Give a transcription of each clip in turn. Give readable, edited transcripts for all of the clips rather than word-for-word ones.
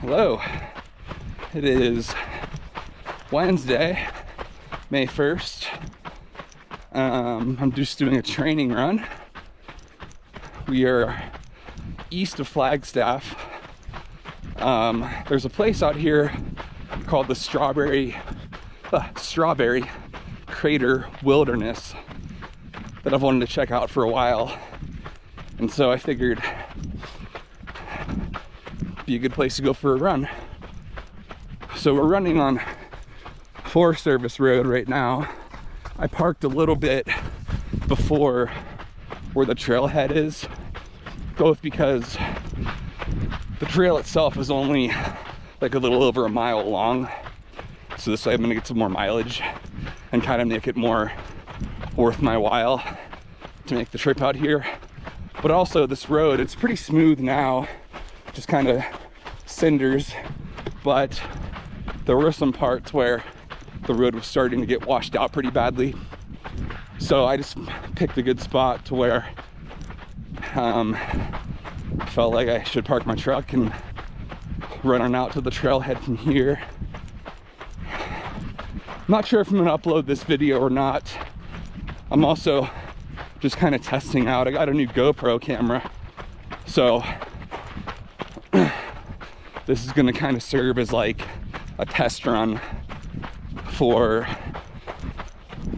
Hello. It is Wednesday, May 1st. I'm just doing a training run. We are east of Flagstaff. There's a place out here called the Strawberry Crater Wilderness that I've wanted to check out for a while. And so I figured it'd be a good place to go for a run. So we're running on Forest Service Road right now. I parked a little bit before where the trailhead is, both because the trail itself is only like a little over a mile long. So this way I'm gonna get some more mileage and kind of make it more worth my while to make the trip out here. But also this road, it's pretty smooth now, just kind of cinders, but there were some parts where the road was starting to get washed out pretty badly. So I just picked a good spot to where I felt like I should park my truck and run on out to the trailhead from here. I'm not sure if I'm gonna upload this video or not. I'm also just kind of testing out. I got a new GoPro camera, so this is gonna kind of serve as like a test run for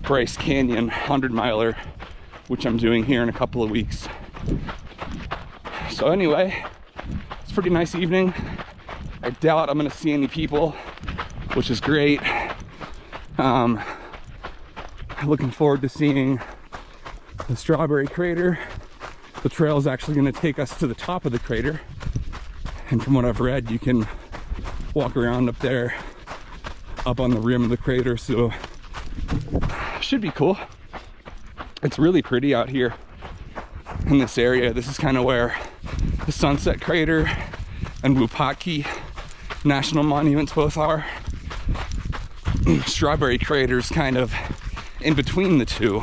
Bryce Canyon 100-miler, which I'm doing here in a couple of weeks. So anyway, it's a pretty nice evening. I doubt I'm gonna see any people, which is great. Looking forward to seeing the Strawberry Crater. The trail is actually gonna take us to the top of the crater. And from what I've read, you can walk around up there, up on the rim of the crater, so should be cool. It's really pretty out here in this area. This is kind of where the Sunset Crater and Wupatki National Monuments both are. Strawberry Crater's kind of in between the two,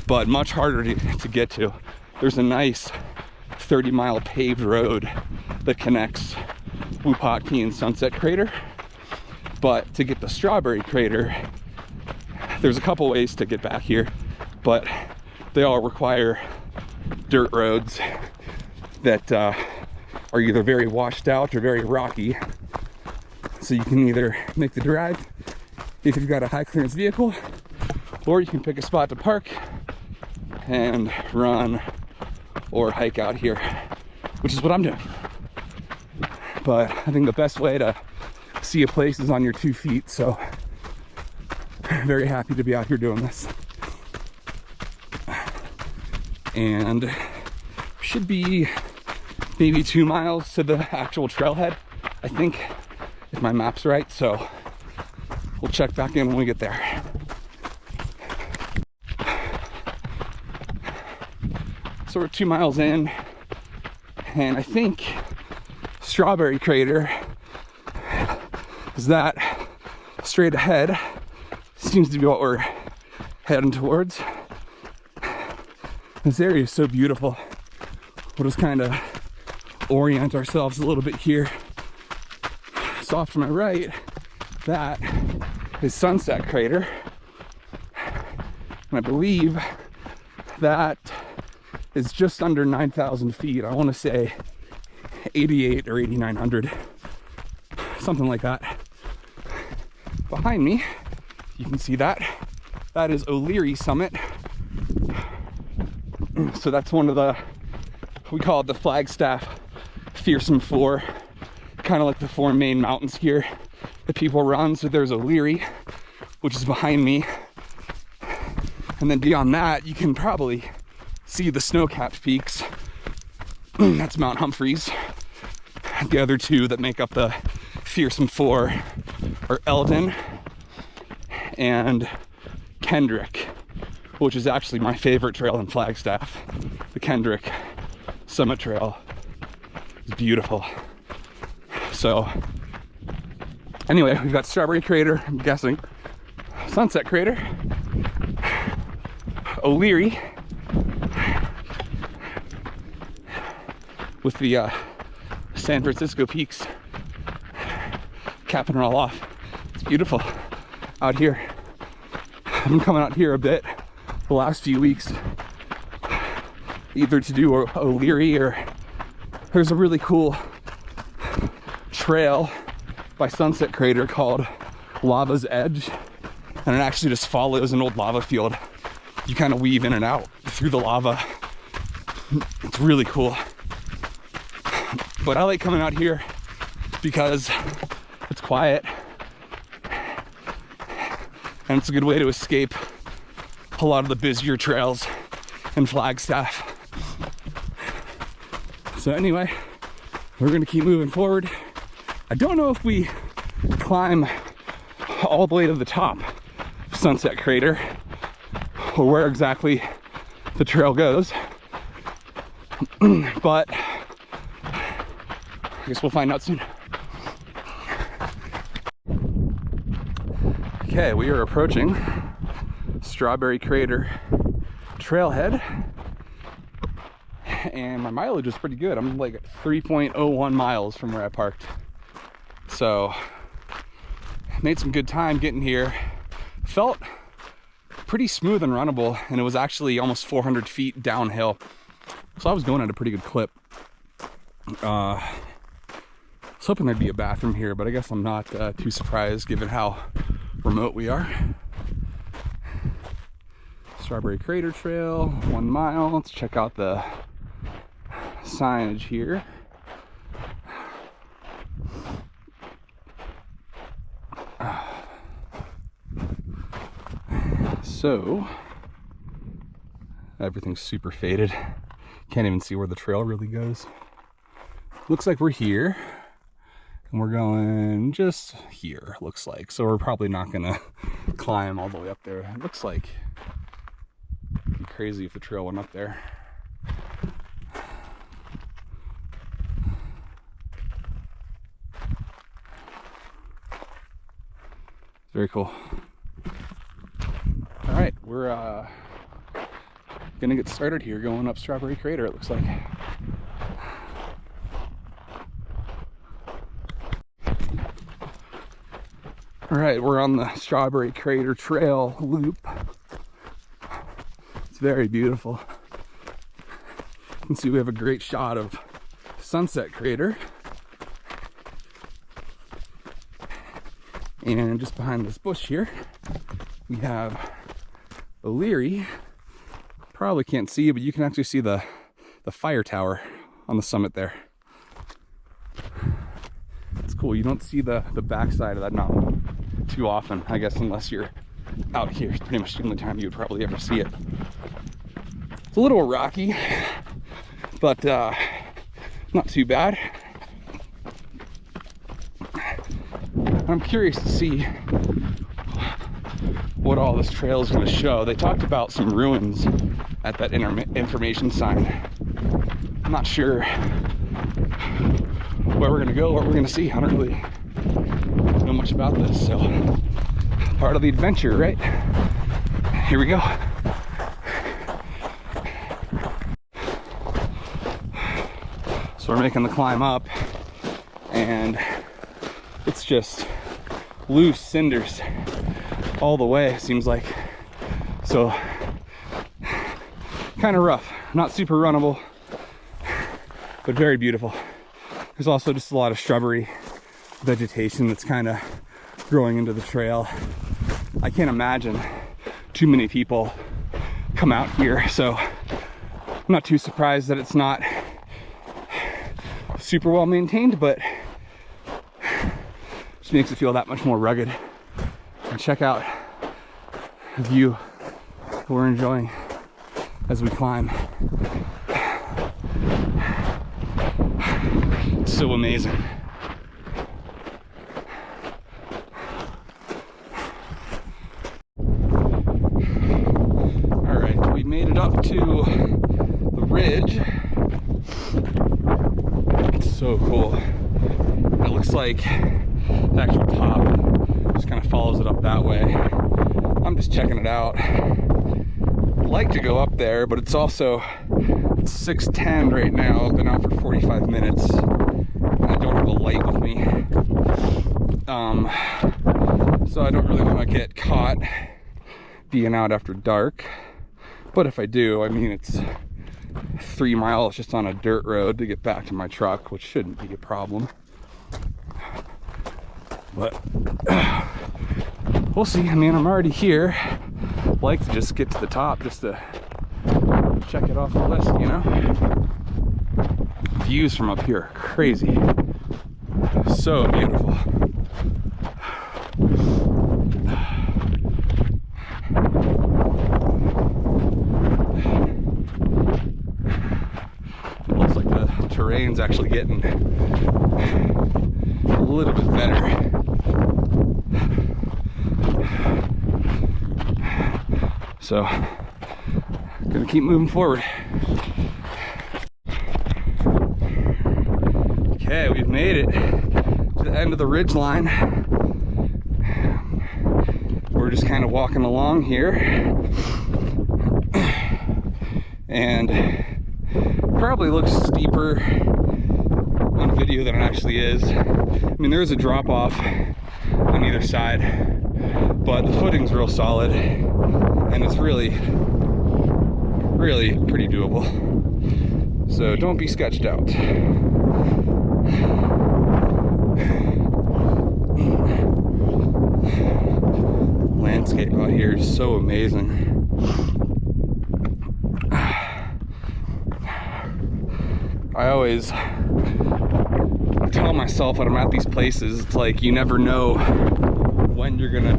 but much harder to get to. There's a nice 30-mile paved road that connects Wupatki and Sunset Crater. But to get the Strawberry Crater, there's a couple ways to get back here, but they all require dirt roads that are either very washed out or very rocky. So you can either make the drive if you've got a high clearance vehicle, or you can pick a spot to park and run or hike out here, which is what I'm doing. But I think the best way to see a place is on your 2 feet, so very happy to be out here doing this. And should be maybe 2 miles to the actual trailhead, I think, if my map's right, so we'll check back in when we get there. So we're 2 miles in, and I think Strawberry Crater is that straight ahead. Seems to be what we're heading towards. This area is so beautiful. We'll just kind of orient ourselves a little bit here. So off to my right, that is Sunset Crater. And I believe that is just under 9,000 feet. I want to say 88 or 8,900, something like that. Behind me, you can see that. That is O'Leary Summit. So that's one of the, we call it the Flagstaff Fearsome Four, kind of like the 4 main mountains here that people run. So there's O'Leary, which is behind me. And then beyond that, you can probably see the snow-capped peaks. That's Mount Humphreys. The other 2 that make up the Fearsome Four are Eldon and Kendrick, which is actually my favorite trail in Flagstaff. The Kendrick Summit Trail is beautiful. So anyway, we've got Strawberry Crater, I'm guessing, Sunset Crater, O'Leary, with the San Francisco peaks, capping it all off. It's beautiful out here. I've been coming out here a bit the last few weeks, either to do O'Leary, or there's a really cool trail by Sunset Crater called Lava's Edge, and it actually just follows an old lava field. You kind of weave in and out through the lava. It's really cool. But I like coming out here because it's quiet and it's a good way to escape a lot of the busier trails in Flagstaff. So anyway, we're gonna keep moving forward. I don't know if we climb all the way to the top of Sunset Crater or where exactly the trail goes, but I guess we'll find out soon. Okay, we are approaching Strawberry Crater Trailhead, and my mileage is pretty good. I'm like 3.01 miles from where I parked. So, made some good time getting here. Felt pretty smooth and runnable, and it was actually almost 400 feet downhill. So I was going at a pretty good clip. I was hoping there'd be a bathroom here, but I guess I'm not too surprised given how remote we are. Strawberry Crater Trail, 1 mile. Let's check out the signage here. So, everything's super faded. Can't even see where the trail really goes. Looks like we're here, and we're going just here, looks like. So we're probably not gonna climb all the way up there. It looks like it'd be crazy if the trail went up there. Very cool. All right, we're gonna get started here, going up Strawberry Crater, it looks like. All right, we're on the Strawberry Crater Trail loop. It's very beautiful. You can see we have a great shot of Sunset Crater. And just behind this bush here, we have O'Leary. Probably can't see, but you can actually see the fire tower on the summit there. It's cool. You don't see the backside of that mountain too often, I guess, unless you're out here. It's pretty much the only time you would probably ever see it. It's a little rocky, but not too bad. I'm curious to see what all this trail is going to show. They talked about some ruins at that information sign. I'm not sure where we're going to go, what we're going to see. I don't really know much about this, so part of the adventure, right? Here we go. So we're making the climb up, and it's just loose cinders all the way, it seems like. So kind of rough, not super runnable, but very beautiful. There's also just a lot of shrubbery vegetation that's kind of growing into the trail. I can't imagine too many people come out here, so I'm not too surprised that it's not super well maintained, but just makes it feel that much more rugged. And check out the view that we're enjoying as we climb. It's so amazing. All right, we made it up to the ridge. It's so cool. It looks like the actual top just kind of follows it up that way. I'm just checking it out. I'd like to go up there, but it's also 6:10 right now. I've been out for 45 minutes. of a light with me. So I don't really want to get caught being out after dark. But if I do, I mean, it's 3 miles just on a dirt road to get back to my truck, which shouldn't be a problem. But we'll see. I mean, I'm already here. I'd like to just get to the top just to check it off the list, you know? Views from up here are crazy. So beautiful. It looks like the terrain's actually getting a little bit better. So, gonna keep moving forward. Okay, we've made it to the end of the ridge line. We're just kind of walking along here. And probably looks steeper on video than it actually is. I mean, there is a drop off on either side, but the footing's real solid and it's really pretty doable. So don't be sketched out. Landscape out here is so amazing. I always tell myself when I'm at these places, it's like you never know when you're gonna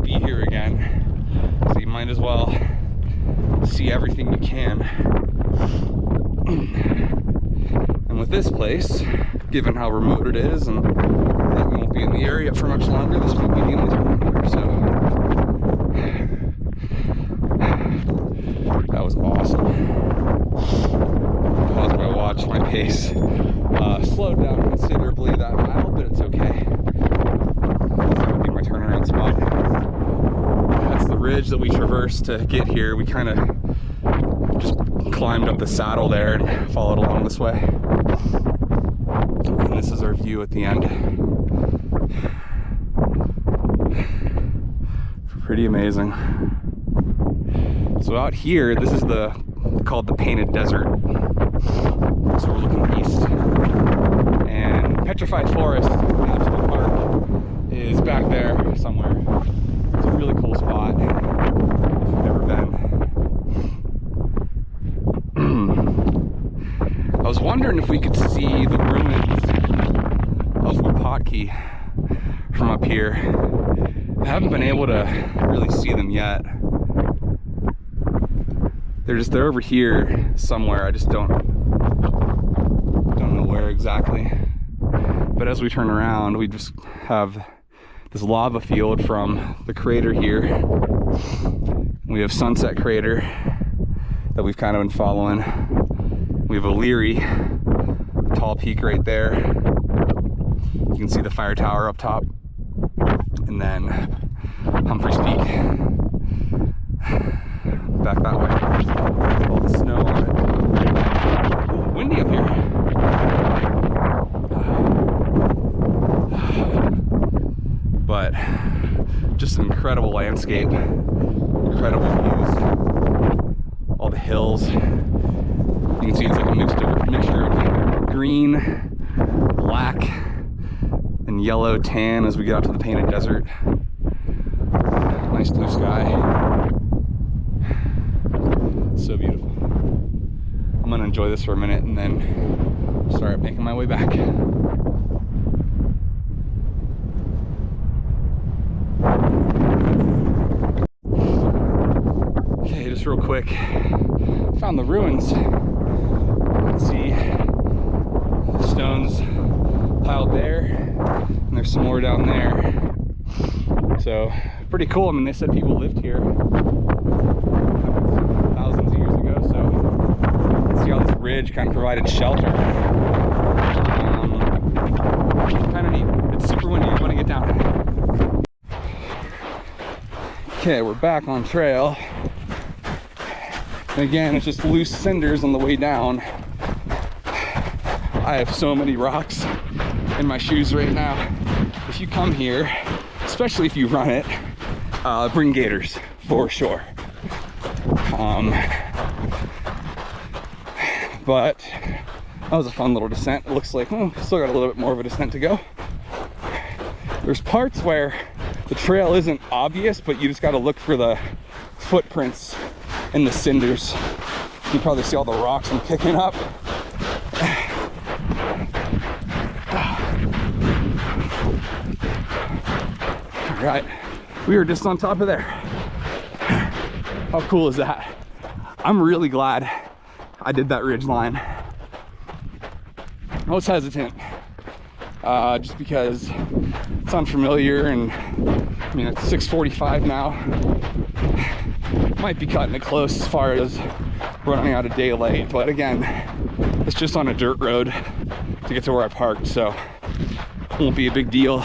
be here again. So you might as well see everything you can. And with this place, given how remote it is and that we won't be in the area for much longer, this might be the only time I'm here. So that was awesome. Pause my watch, my pace slowed down considerably that mile, but it's okay. This would be my turnaround spot. That's the ridge that we traversed to get here. We kind of just climbed up the saddle there and followed along this way. And this is our view at the end. Pretty amazing. So out here, this is called the Painted Desert. So we're looking east. And Petrified Forest National Park is back there somewhere. It's a really cool spot if you've never been. I was wondering if we could see the ruins of Wupatki from up here. I haven't been able to really see them yet. They're over here somewhere. I just don't know where exactly. But as we turn around, we just have this lava field from the crater here. We have Sunset Crater that we've kind of been following. We have O'Leary, tall peak right there. You can see the fire tower up top. And then Humphreys Peak back that way. All the snow on it. Ooh, windy up here. But just an incredible landscape, incredible views, all the hills. You can see it's like a mixture of green, black, and yellow tan as we get out to the Painted Desert. Nice blue sky. So beautiful. I'm gonna enjoy this for a minute and then start making my way back. Okay, just real quick, found the ruins. You can see the stones piled there, and there's some more down there. So pretty cool. I mean, they said people lived here thousands of years ago, so you can see how this ridge kind of provided shelter. Kind of neat. It's super windy. You want to get down. Okay, we're back on trail. And again, it's just loose cinders on the way down. I have so many rocks in my shoes right now. If you come here, especially if you run it, bring gaiters for sure. But that was a fun little descent. It looks like still got a little bit more of a descent to go. There's parts where the trail isn't obvious, but you just got to look for the footprints in the cinders. You probably see all the rocks I'm kicking up. All right, we are just on top of there. How cool is that? I'm really glad I did that ridge line. I was hesitant, just because it's unfamiliar, and I mean, it's 6:45 now. Might be cutting it close as far as running out of daylight, but again, it's just on a dirt road to get to where I parked, so it won't be a big deal.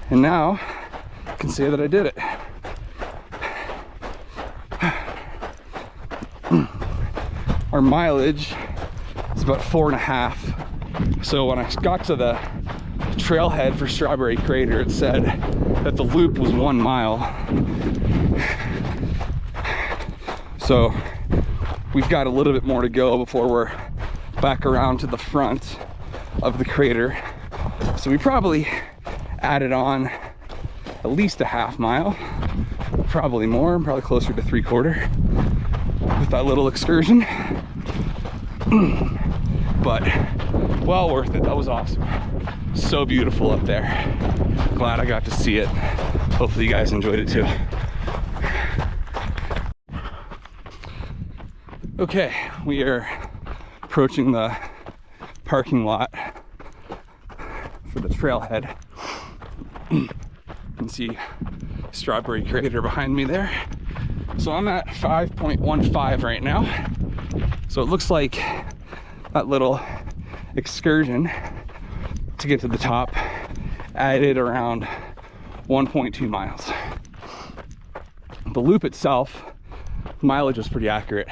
And now I can say that I did it. Our mileage is about 4.5. So when I got to the trailhead for Strawberry Crater, it said that the loop was 1 mile. So we've got a little bit more to go before we're back around to the front of the crater. So we probably added on at least a half mile, probably more, probably closer to 3/4 with that little excursion. But well worth it. That was awesome. So beautiful up there. Glad I got to see it. Hopefully you guys enjoyed it too. Okay, we are approaching the parking lot for the trailhead. You can see Strawberry Crater behind me there. So I'm at 5.15 right now. So it looks like that little excursion to get to the top added around 1.2 miles. The loop itself, mileage was pretty accurate,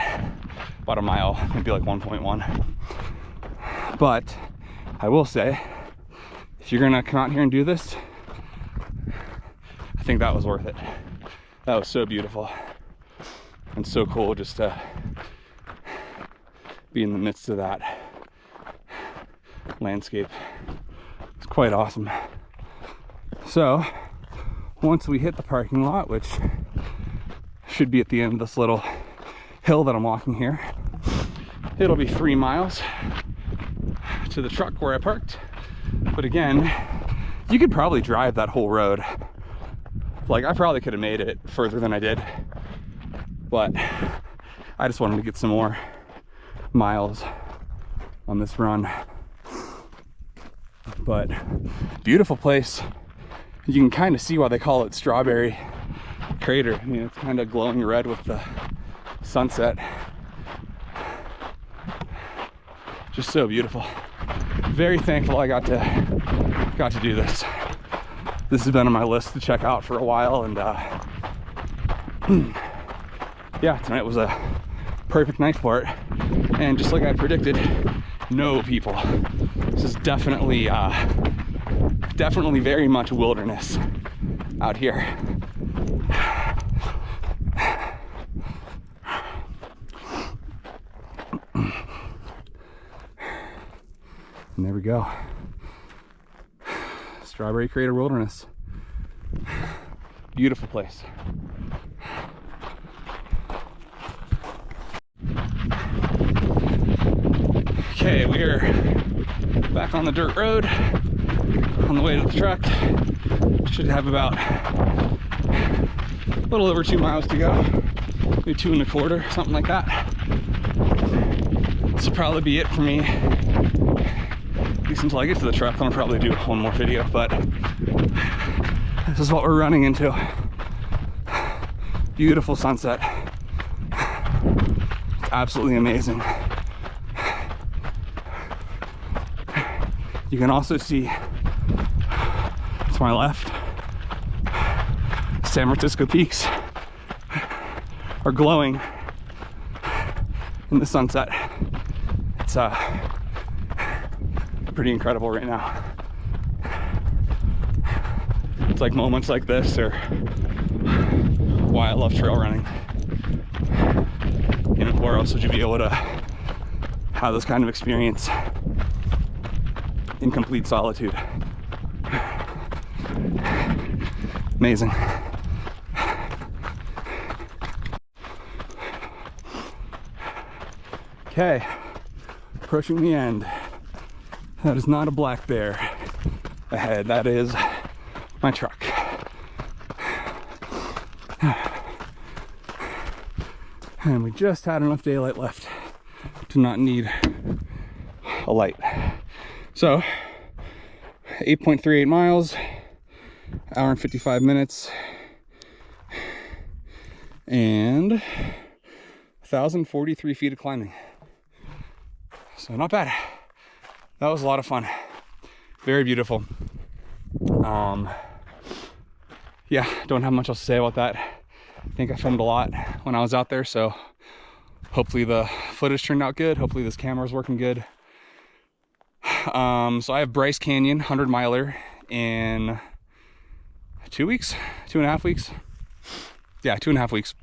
about a mile, maybe like 1.1. But I will say, if you're gonna come out here and do this, I think that was worth it. That was so beautiful and so cool just to be in the midst of that landscape. It's quite awesome. So once we hit the parking lot, which should be at the end of this little hill that I'm walking here, it'll be 3 miles to the truck where I parked. But again, you could probably drive that whole road. Like, I probably could have made it further than I did, but I just wanted to get some more miles on this run. But beautiful place. You can kind of see why they call it Strawberry Crater. I mean, it's kind of glowing red with the sunset. Just so beautiful. Very thankful I got to do this. This has been on my list to check out for a while, and yeah, tonight was a perfect night for it. And just like I predicted, no people. This is definitely very much wilderness out here. And there we go. Strawberry Crater Wilderness. Beautiful place. Okay, we are back on the dirt road on the way to the truck. Should have about a little over 2 miles to go. Maybe 2.25, something like that. This will probably be it for me, at least until I get to the truck. I'm gonna probably do one more video, but this is what we're running into. Beautiful sunset. It's absolutely amazing. You can also see to my left, San Francisco peaks are glowing in the sunset. It's pretty incredible right now. It's like moments like this are why I love trail running. You know, where else would you be able to have this kind of experience in complete solitude? Amazing. Okay, approaching the end. That is not a black bear ahead, that is my truck. And we just had enough daylight left to not need a light. So 8.38 miles, hour and 55 minutes, and 1,043 feet of climbing. So not bad. That was a lot of fun. Very beautiful. Yeah, don't have much else to say about that. I think I filmed a lot when I was out there, so hopefully the footage turned out good. Hopefully this camera's working good. So I have Bryce Canyon 100 miler in 2 weeks, 2.5 weeks. Yeah, 2.5 weeks.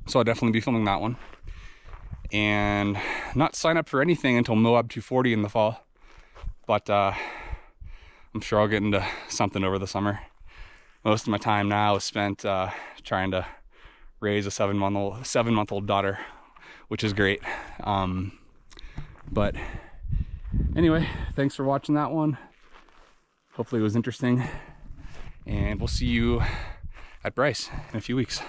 So I'll definitely be filming that one. And not sign up for anything until Moab 240 in the fall. But I'm sure I'll get into something over the summer. Most of my time now is spent trying to raise a 7-month-old daughter, which is great. But anyway, thanks for watching that one. Hopefully it was interesting. And we'll see you at Bryce in a few weeks.